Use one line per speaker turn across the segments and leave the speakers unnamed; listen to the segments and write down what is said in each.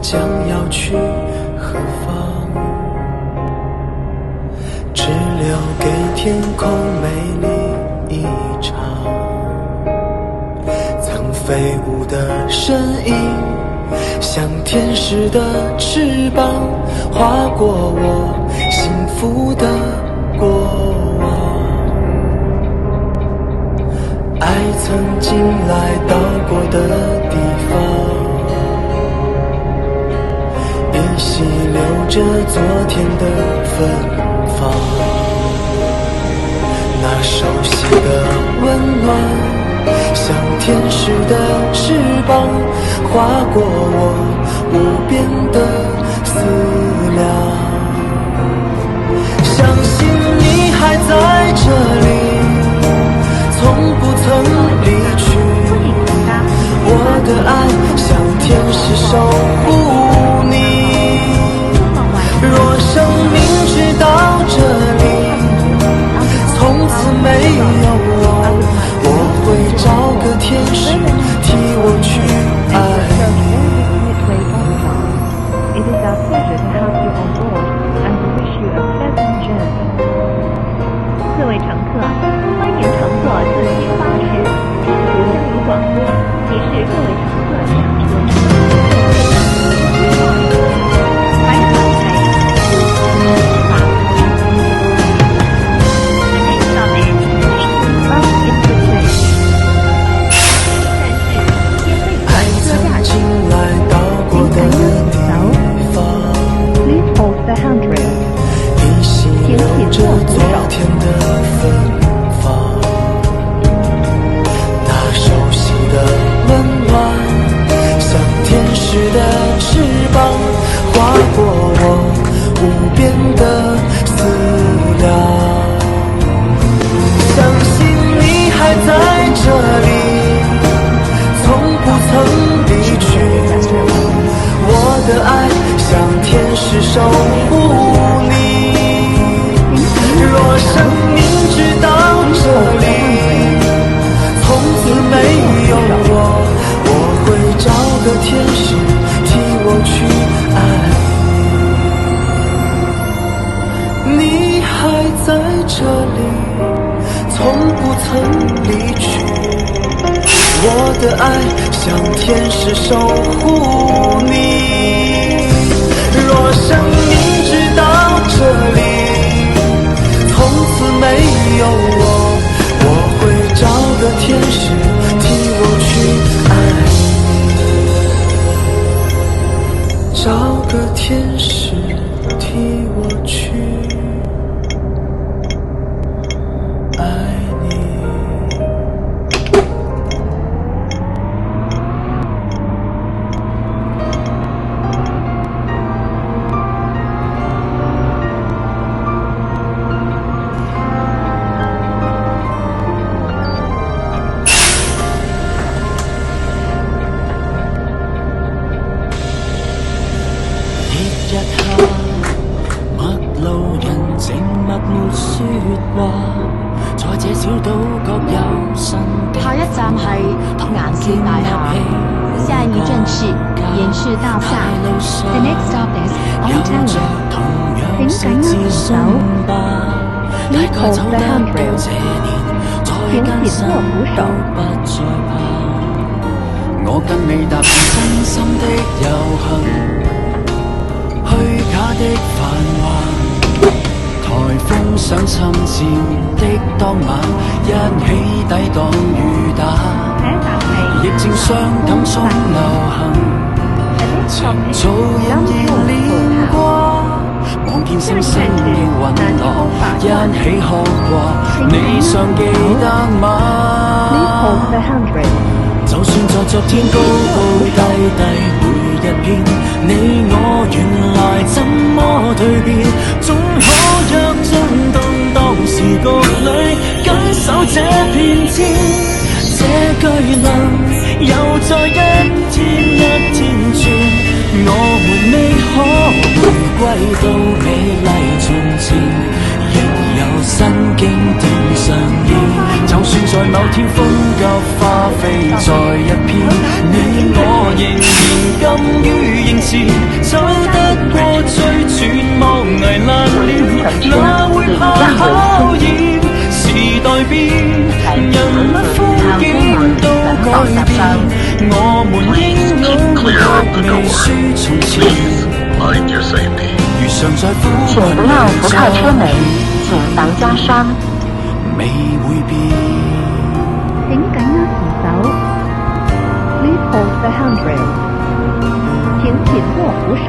将要去何方，只留给天空美丽一场。曾飞舞的身影，像天使的翅膀，划过我幸福的过往。爱曾经来到过的地方，依稀留着昨天的芬芳。那熟悉的温暖，像天使的翅膀，划过我无边的思量。相信你还在这里，从不曾离去。我的爱像天使守护你。若生命直到这里，从此没有我会找个天使替我去爱你。
It is our pleasure to have you on board and to wish you a pleasant journey. 各位乘客，欢迎乘坐自新巴士中途交流广播，提示各位乘客下车之后。
依稀留着昨天的芬芳，那熟悉的温暖，像天使的翅膀，划过我无边的思量。相信你还在这里，从不曾离去。我的爱像天使守护你。若生命直到这里，从此没有我会找个天使替我去爱你。你还在这里，从不曾离去。我的爱像天使守护你。若生命直到这里，从此没有我会找个天使替我去爱你，找个天使替我去爱你。
下一站係顏記大廈，下一站是延世大廈。The next stop is On Tower。請緊握扶手。Please hold the handrail。請緊握扶手。
我跟你踏上真心的遊行，虛假的繁華。颱風想侵佔的當晚，一起抵擋雨打。疫症傷感中流行，尋早仍然練過，望見星星的隕落，一起看過，你尚記得嗎？就算在昨天高高低低每一篇，你我原來怎麼蛻變，總可若震動當時局裏緊守這片天，這巨輪又再一天一天轉，我們未可回歸到美麗從前，亦有新經典上演，就算在某天風急花飛在一片，你我仍然甘於應戰，走得過最絕望危難了，哪會怕考驗？時代變，人物風景都改變，我們英勇卻未輸從前。如常在苦
請不要不靠車門，請防加霜。
未會變。
請緊握扶手。Please hold the handrail. 請緊握扶手。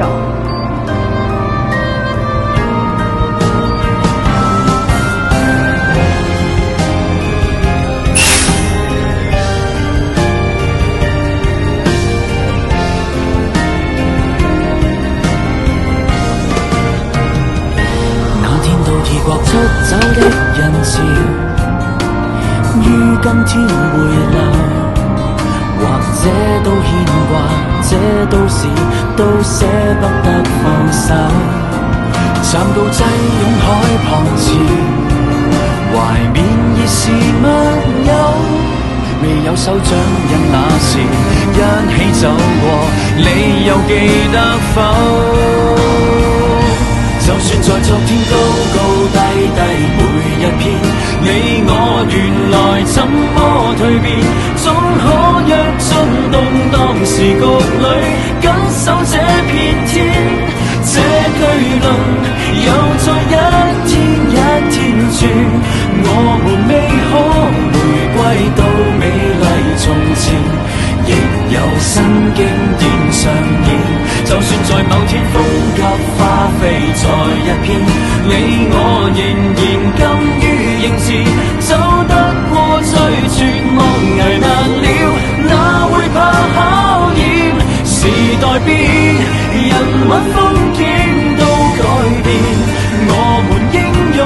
國出走的人潮，於今天回流，或者都牽掛，這都是都捨不得放手。站到擠擁海旁前，懷緬已是密友，未有手掌印那時一起走過，你又記得否？就算在昨天高高低低每一篇，你我原來怎麼蛻變，總可躍進動盪時局裏，緊守這片天。這巨輪又再一天一天轉，我們未可回歸到美麗從前，亦有新經典上演。就算在某天風急花飛在一片，你我仍然甘於應戰，走得過最絕望危難了，哪會怕考驗？時代變，人物風景都改變，我們英勇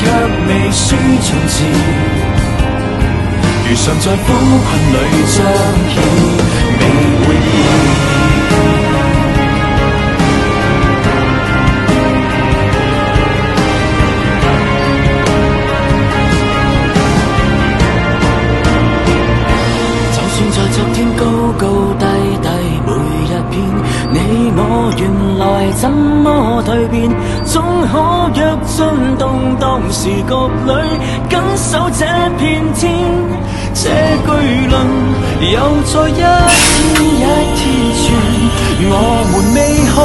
卻未輸從前，如常在苦困裏彰顯，未會變。在昨天高高低低每一篇，你我原來怎麼蛻變，總可躍進動盪時局裏，緊守這片天。這巨輪又再一天一天轉，我們未可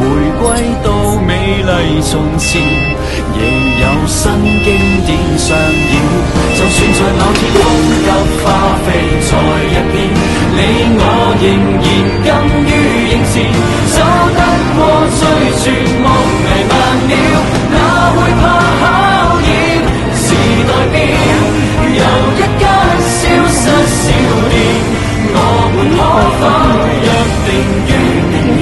回歸到美麗從前，亦有新經典上演。就算在某天風急花飛在一邊，你我仍然甘於應戰，走得過最絕望危難了，哪會怕考驗？時代變，由一間消失少年，我們可否約定於明年，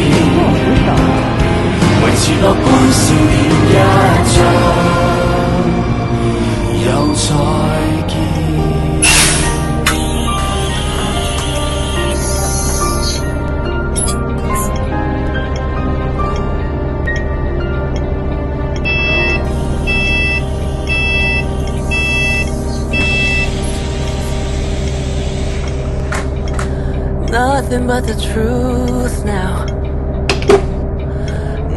維持樂觀少年一仗，又再見。Nothing but the truth now,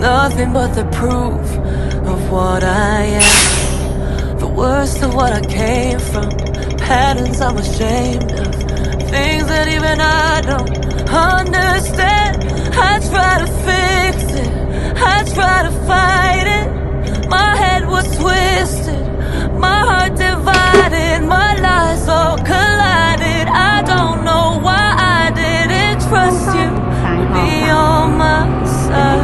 nothing but the proof of what I am, the worst of what I came from, patterns I'm ashamed of, things that even I don't understand. I try to fix it, I try to fight it, my head was twisted, my heart divided, my lies all collided. I don't know why I didn't trust you to be on my side.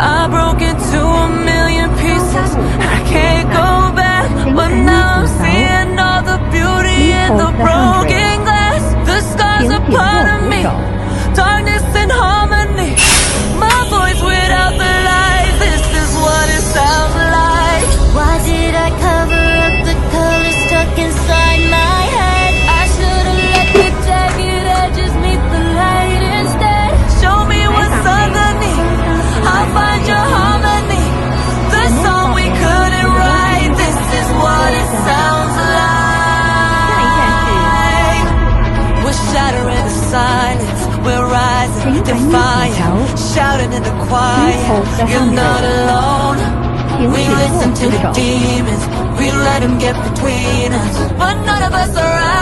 I broke into a million pieces, I can't go back, but now I'm seeing all the beauty in the broken glass. The scars are part of me, darkness and harmony, my voice without the lies. This is what it sounds like. Why did I
defiant, shouting in the quiet. You're not alone. We listen to the demons, we let them get between us, but none of us are right.